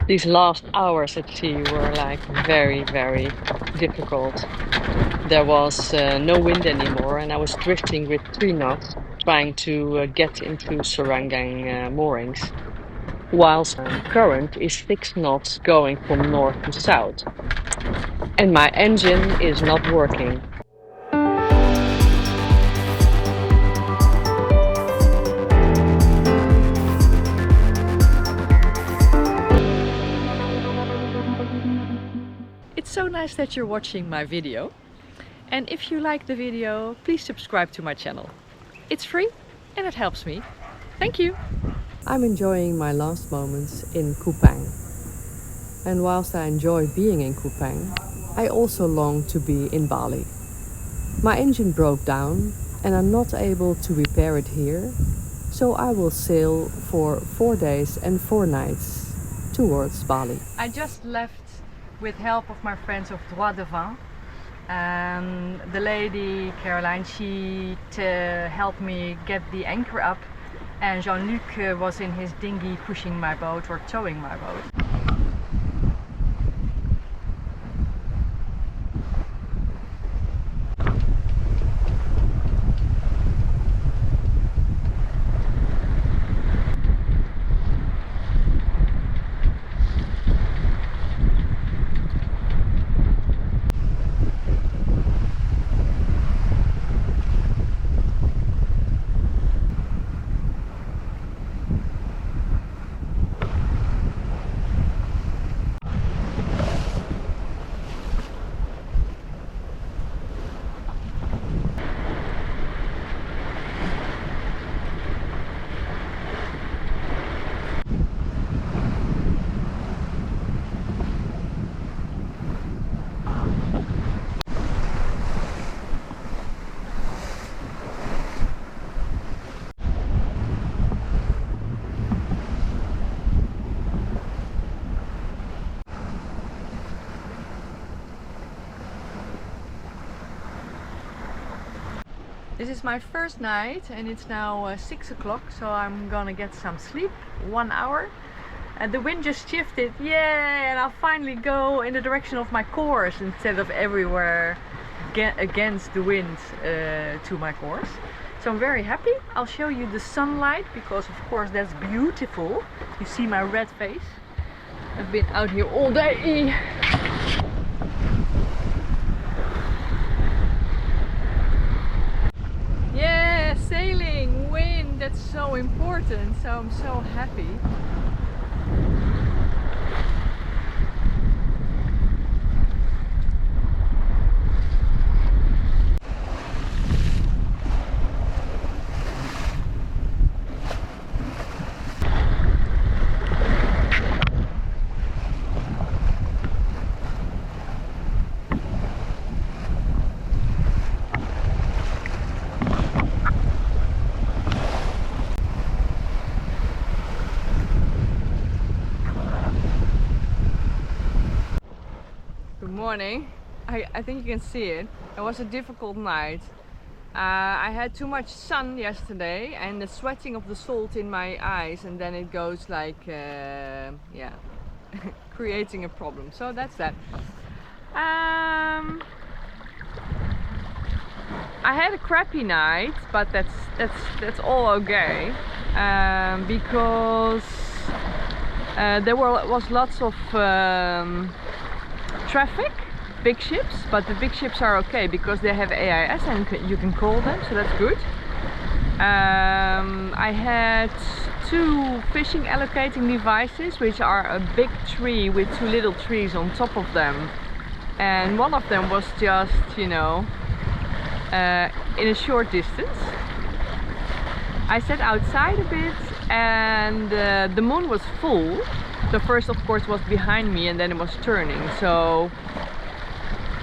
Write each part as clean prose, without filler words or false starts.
These last hours at sea were like very, very difficult. There was no wind anymore, and I was drifting with 3 knots, trying to get into Sarangang moorings, whilst current is 6 knots going from north to south, and my engine is not working. It's so nice that you're watching my video, and if you like the video, please subscribe to my channel. It's free and it helps me. Thank you! I'm enjoying my last moments in Kupang, and whilst I enjoy being in Kupang, I also long to be in Bali. My engine broke down and I'm not able to repair it here, so I will sail for 4 days and 4 nights towards Bali. I just left with help of my friends of Droit de Vin. The lady Caroline, she helped me get the anchor up, and Jean-Luc was in his dinghy pushing my boat or towing my boat. This is my first night and it's now 6 o'clock, so I'm gonna get some sleep, 1 hour. And the wind just shifted, yay! And I'll finally go in the direction of my course instead of everywhere against the wind to my course. So I'm very happy. I'll show you the sunlight because of course that's beautiful. You see my red face. I've been out here all day. Yeah, sailing, wind, that's so important, so I'm so happy. Morning. I think you can see it. It was a difficult night. I had too much sun yesterday and the sweating of the salt in my eyes, and then it goes like yeah, creating a problem. So that's that. I had a crappy night, but that's all okay, because there was lots of traffic, big ships, but the big ships are okay because they have AIS and you can call them, so that's good. I had 2 fishing allocating devices, which are a big tree with 2 little trees on top of them, and one of them was just, you know, in a short distance. I sat outside a bit and the moon was full. The first of course was behind me and then it was turning, so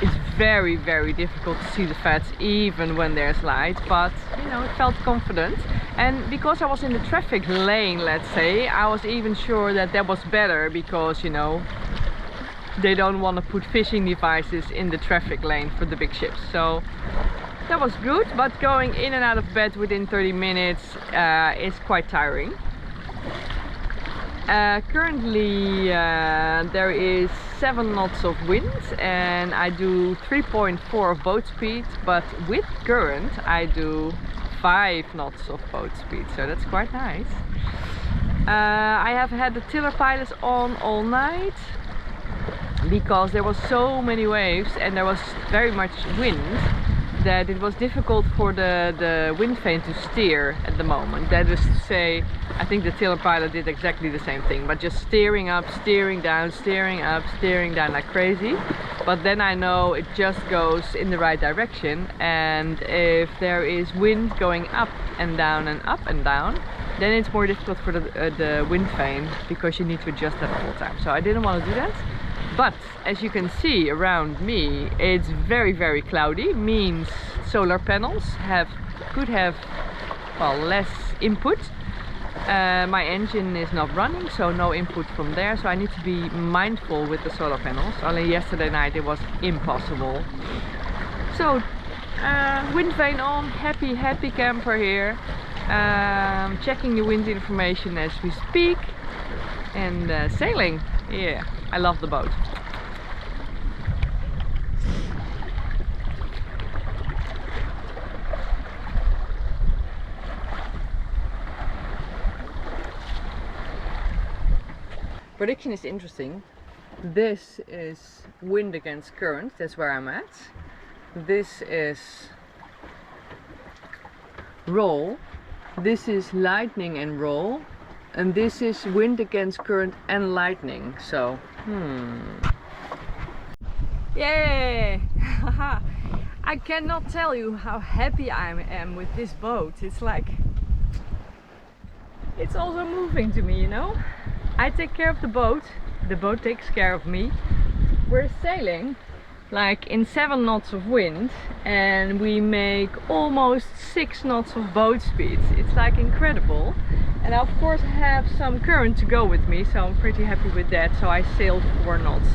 it's very, very difficult to see the fats even when there's light, but you know, it felt confident. And because I was in the traffic lane, let's say, I was even sure that that was better because, you know, they don't want to put fishing devices in the traffic lane for the big ships. So that was good, but going in and out of bed within 30 minutes is quite tiring. Currently there is 7 knots of wind and I do 3.4 of boat speed, but with current I do 5 knots of boat speed, so that's quite nice. I have had the tiller pilots on all night because there was so many waves and there was very much wind that it was difficult for the wind vane to steer at the moment. That is to say, I think the tiller pilot did exactly the same thing, but just steering up, steering down, steering up, steering down like crazy. But then I know it just goes in the right direction, and if there is wind going up and down, then it's more difficult for the wind vane because you need to adjust that all the time. So I didn't want to do that. But as you can see around me, it's very, very cloudy. Means solar panels could have, well, less input. My engine is not running, so no input from there. So I need to be mindful with the solar panels. Only yesterday night it was impossible. So wind vane on, happy camper here. Checking the wind information as we speak and sailing. Yeah, I love the boat. Prediction is interesting. This is wind against current, that's where I'm at. This is roll. This is lightning and roll. And this is wind against current and lightning. So, Yay! I cannot tell you how happy I am with this boat. It's like, it's also moving to me, you know? I take care of the boat takes care of me. We're sailing like in 7 knots of wind and we make almost 6 knots of boat speed. It's like incredible. And I of course have some current to go with me, so I'm pretty happy with that. So I sailed 4 knots.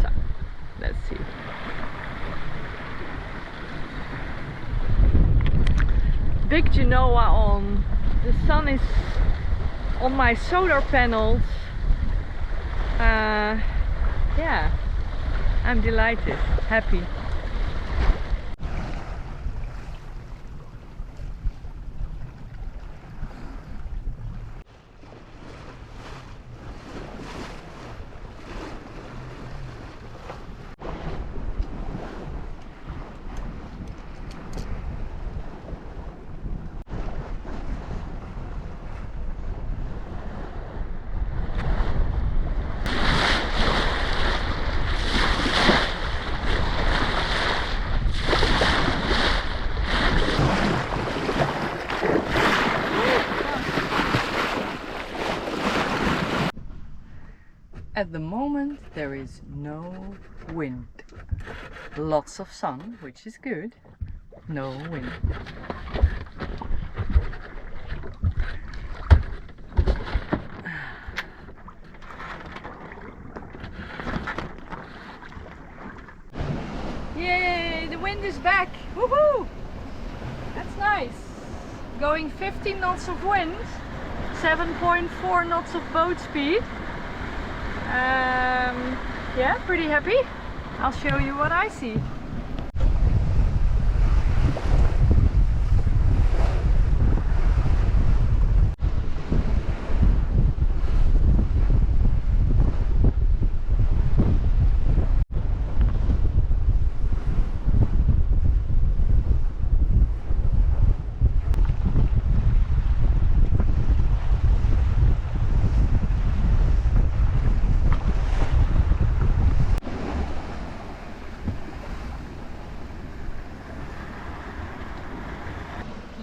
So let's see. Big Genoa on. The sun is on my solar panels. Yeah, I'm delighted, happy. At the moment there is no wind. Lots of sun, which is good. No wind. Yay! The wind is back! Woohoo! That's nice. Going 15 knots of wind, 7.4 knots of boat speed. Yeah, pretty happy. I'll show you what I see.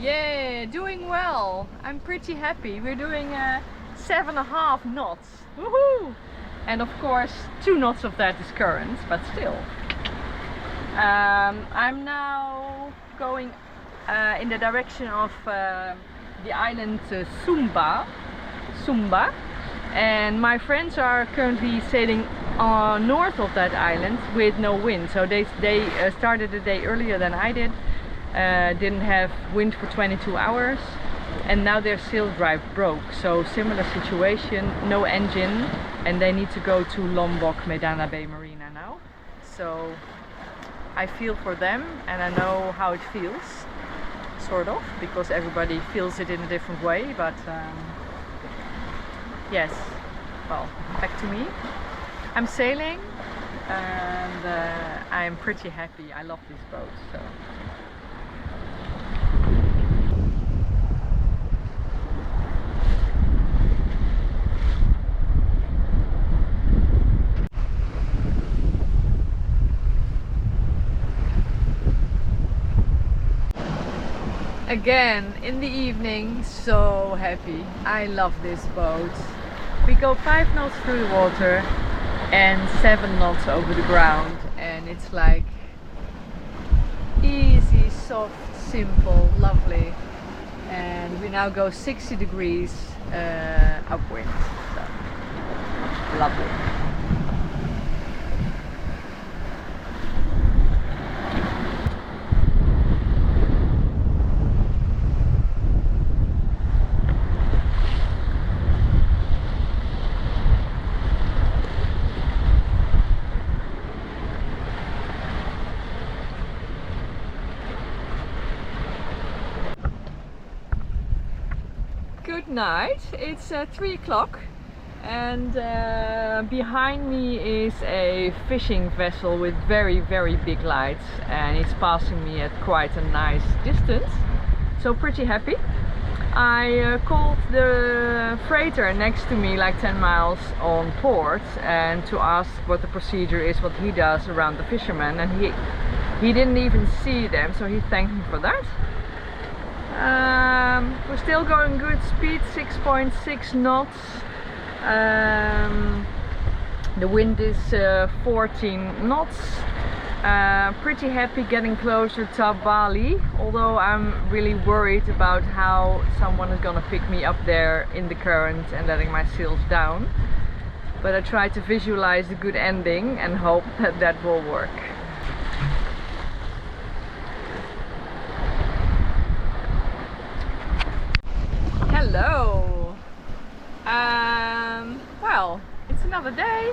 Yeah, doing well. I'm pretty happy. We're doing 7.5 knots. Woohoo! And of course 2 knots of that is current, but still. I'm now going in the direction of the island Sumba, and my friends are currently sailing north of that island with no wind. So they started the day earlier than I did. Didn't have wind for 22 hours and now their sail drive broke. So similar situation, no engine, and they need to go to Lombok Medana Bay Marina now. So I feel for them, and I know how it feels, sort of, because everybody feels it in a different way. But yes, well, back to me. I'm sailing, and I'm pretty happy. I love this boat. So. Again in the evening, so happy. I love this boat. We go 5 knots through the water and 7 knots over the ground, and it's like easy, soft, simple, lovely. And we now go 60 degrees upwind, so lovely. Good night. It's 3 o'clock, and behind me is a fishing vessel with very big lights, and it's passing me at quite a nice distance, so pretty happy. I called the freighter next to me, like 10 miles on port, and to ask what the procedure is, what he does around the fishermen, and he didn't even see them, so he thanked me for that. We're still going good speed, 6.6 knots. The wind is 14 knots. Pretty happy getting closer to Bali, although I'm really worried about how someone is gonna pick me up there in the current and letting my sails down. But I try to visualize the good ending and hope that that will work. Hello! Well, it's another day.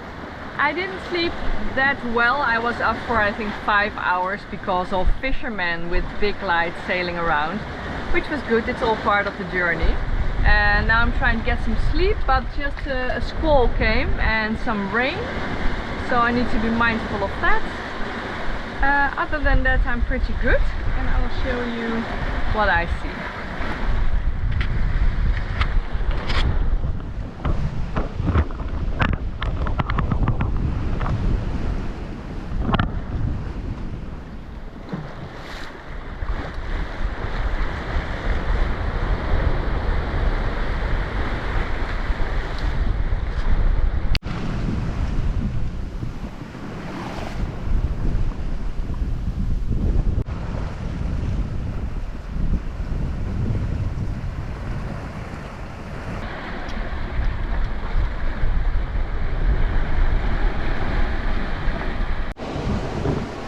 I didn't sleep that well. I was up for I think 5 hours because of fishermen with big lights sailing around, which was good. It's all part of the journey. And now I'm trying to get some sleep, but just a squall came and some rain, so I need to be mindful of that. Other than that, I'm pretty good, and I will show you what I see.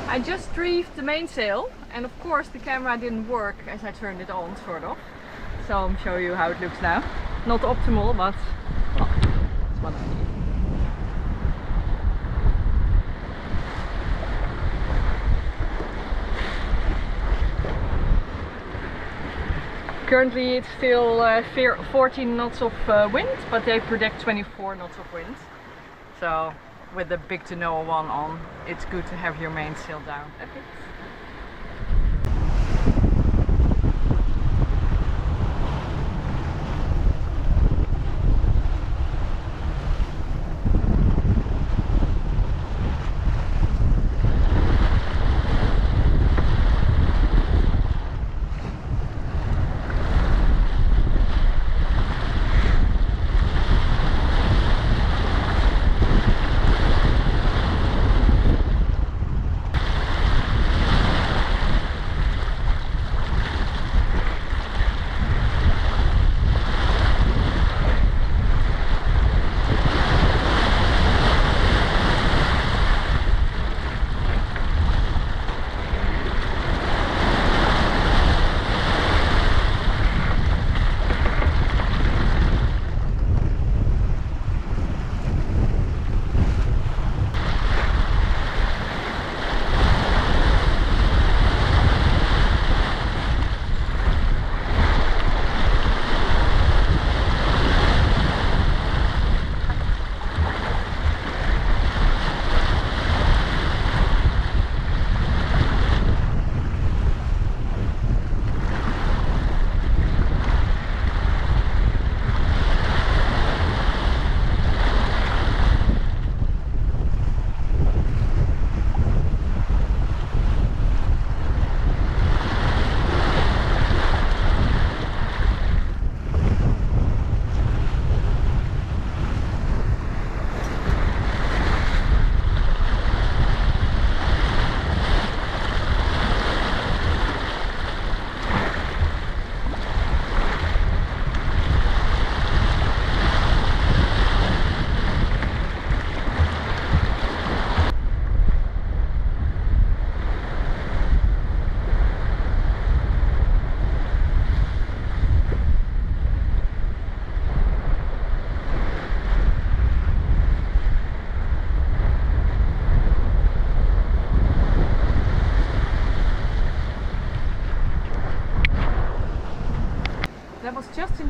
I just reefed the mainsail, and of course the camera didn't work as I turned it on, sort of. So I'll show you how it looks now. Not optimal, but well, it's what I need. Currently it's still 14 knots of wind, but they predict 24 knots of wind. So with the big to know one on, it's good to have your mainsail down a bit.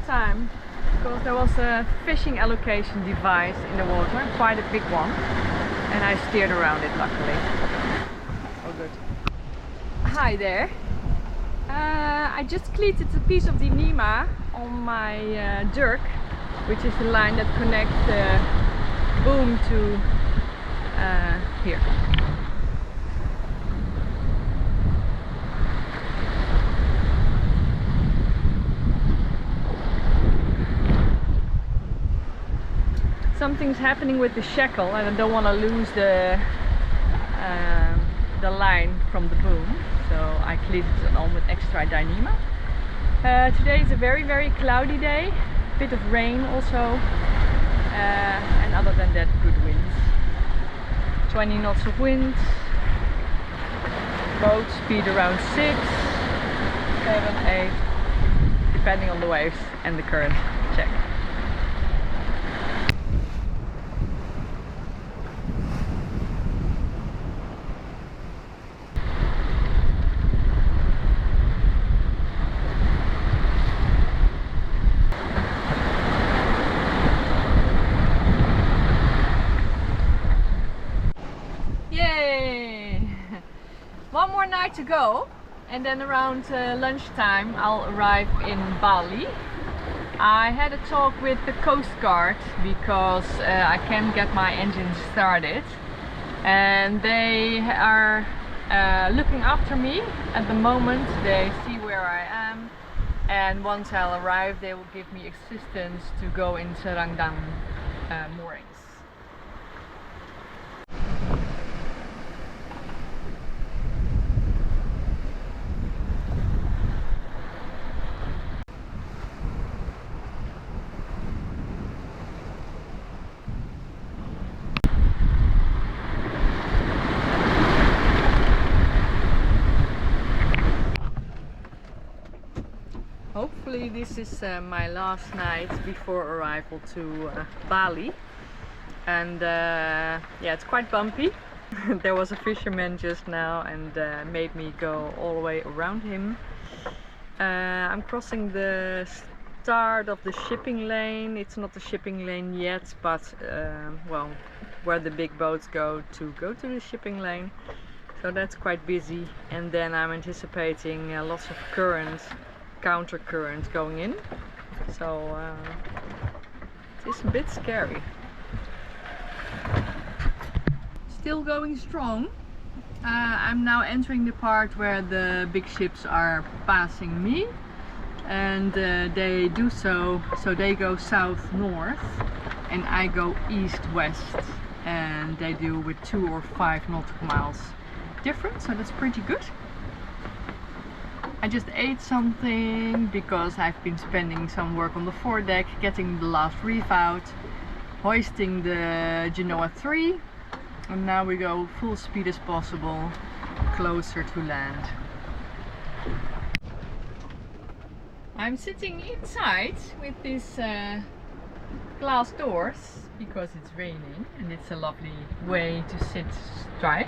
time because there was a fishing allocation device in the water, quite a big one, and I steered around it luckily. Oh good. Hi there. I just cleated a piece of Dyneema on my dirk, which is the line that connects the boom to here. Something's happening with the shackle and I don't want to lose the line from the boom, so I cleated it on with extra Dyneema. Today is a very cloudy day, a bit of rain also, and other than that good winds. 20 knots of wind, boat speed around 6, 7, 8, depending on the waves and the current. Check. One more night to go, and then around lunchtime I'll arrive in Bali. I had a talk with the Coast Guard because I can't get my engine started, and they are looking after me at the moment. They see where I am, and once I'll arrive they will give me assistance to go in Serangdang moorings. Hopefully this is my last night before arrival to Bali, and yeah, it's quite bumpy. There was a fisherman just now and made me go all the way around him. I'm crossing the start of the shipping lane. It's not the shipping lane yet, but well, where the big boats go to the shipping lane. So that's quite busy, and then I'm anticipating lots of current, counter current going in, so it's a bit scary. Still going strong. I'm now entering the part where the big ships are passing me, and they do so they go south-north and I go east-west, and they do with 2 or 5 nautical miles difference, so that's pretty good. I just ate something because I've been spending some work on the foredeck, getting the last reef out, hoisting the Genoa 3, and now we go full speed as possible, closer to land. I'm sitting inside with these glass doors because it's raining and it's a lovely way to sit dry.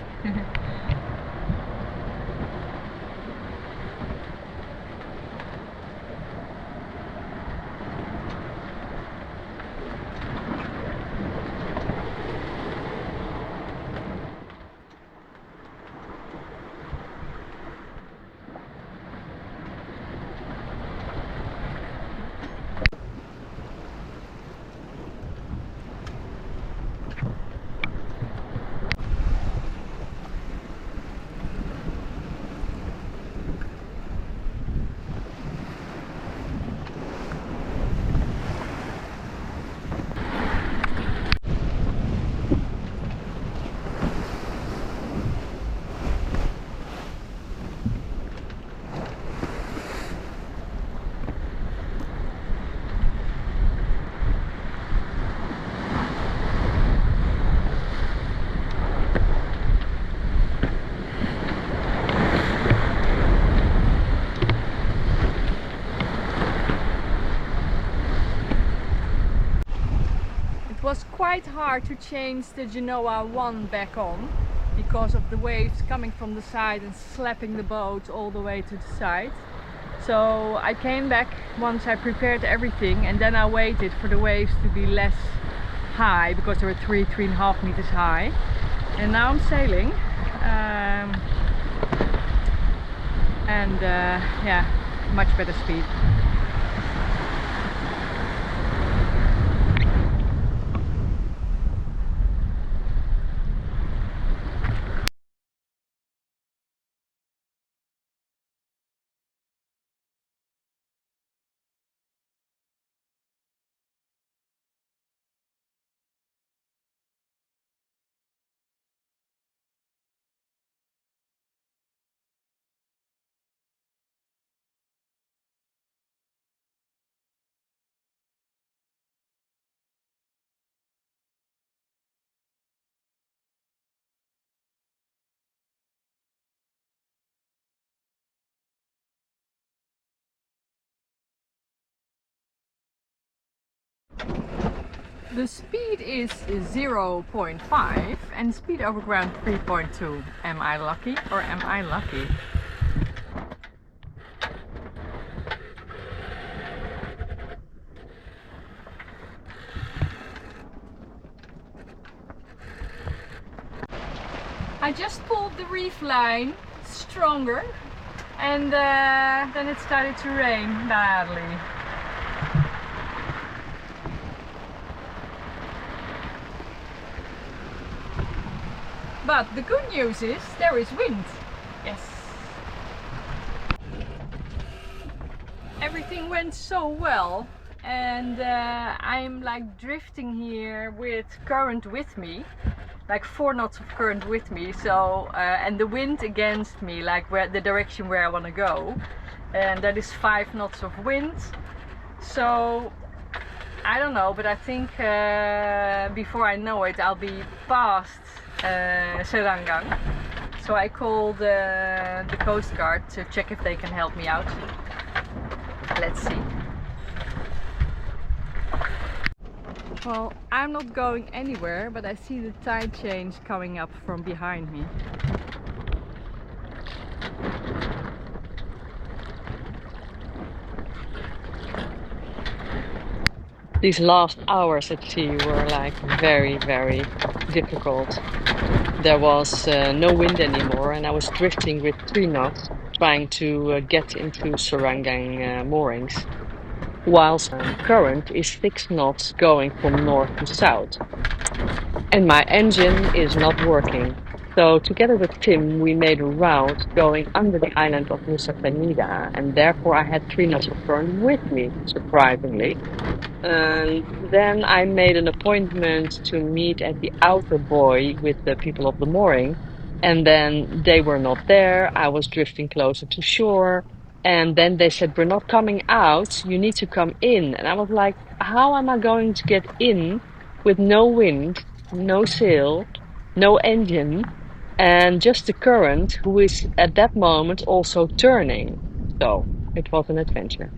It was quite hard to change the Genoa 1 back on because of the waves coming from the side and slapping the boat all the way to the side. So I came back once I prepared everything, and then I waited for the waves to be less high, because they were 3.5 meters high. And now I'm sailing. Yeah, much better speed. The speed is 0.5 and speed over ground 3.2. Am I lucky or am I lucky? I just pulled the reef line stronger, and then it started to rain badly. But the good news is there is wind. Yes. Everything went so well, and I'm like drifting here with current with me, like 4 knots of current with me. So and the wind against me, like where the direction where I want to go, and that is 5 knots of wind. So I don't know, but I think before I know it, I'll be past Serangang. So I called the Coast Guard to check if they can help me out. Let's see. Well, I'm not going anywhere, but I see the tide change coming up from behind me. These last hours at sea were like very, very difficult. There was no wind anymore, and I was drifting with 3 knots, trying to get into Serangang moorings, whilst current is 6 knots going from north to south. And my engine is not working. So together with Tim, we made a route going under the island of Nusa Penida, and therefore I had 3 knots of current with me, surprisingly. And then I made an appointment to meet at the outer buoy with the people of the mooring, and then they were not there. I was drifting closer to shore, and then they said, "We're not coming out, you need to come in." And I was like, how am I going to get in with no wind, no sail, no engine, and just the current, who is at that moment also turning? So it was an adventure.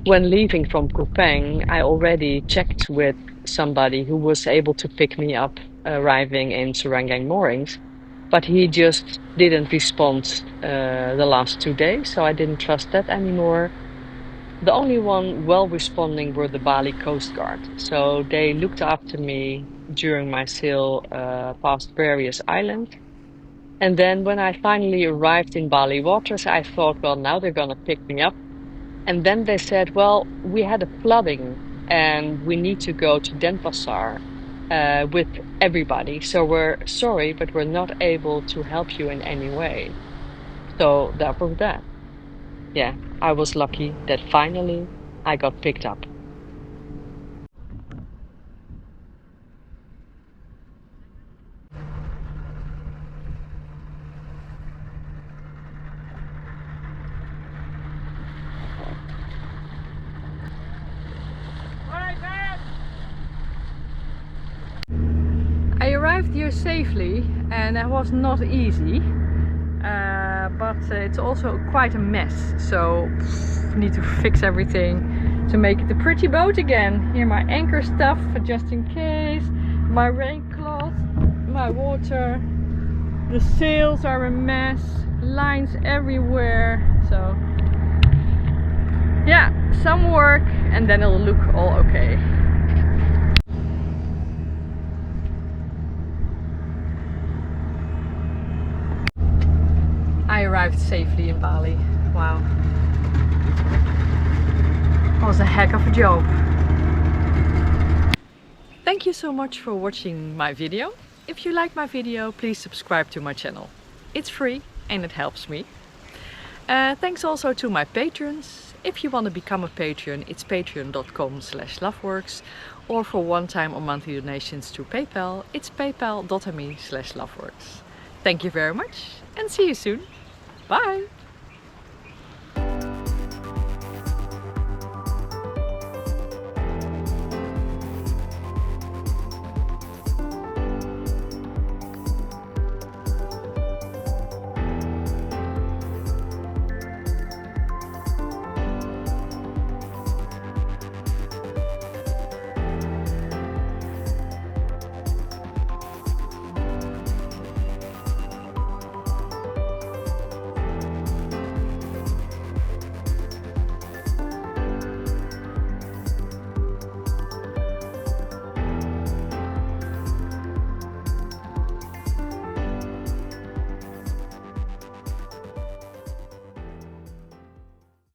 When leaving from Kupang, I already checked with somebody who was able to pick me up arriving in Serangang moorings, but he just didn't respond the last 2 days, so I didn't trust that anymore. The only one well responding were the Bali Coast Guard, so they looked after me during my sail past various islands. And then when I finally arrived in Bali waters, I thought, well, now they're gonna pick me up. And then they said, well, we had a flooding and we need to go to Denpasar with everybody. So we're sorry, but we're not able to help you in any way. So that was that. Yeah, I was lucky that finally I got picked up. I arrived here safely, and it was not easy, but it's also quite a mess, so need to fix everything to make it a pretty boat again. Here my anchor stuff just in case, my rain cloth, my water, the sails are a mess, lines everywhere. So yeah, some work and then it'll look all okay. I arrived safely in Bali. Wow. That was a heck of a job. Thank you so much for watching my video. If you like my video, please subscribe to my channel. It's free and it helps me. Thanks also to my patrons. If you want to become a patron, it's patreon.com/loveworks, or for one-time or monthly donations to PayPal, it's paypal.me/loveworks. Thank you very much and see you soon. Bye!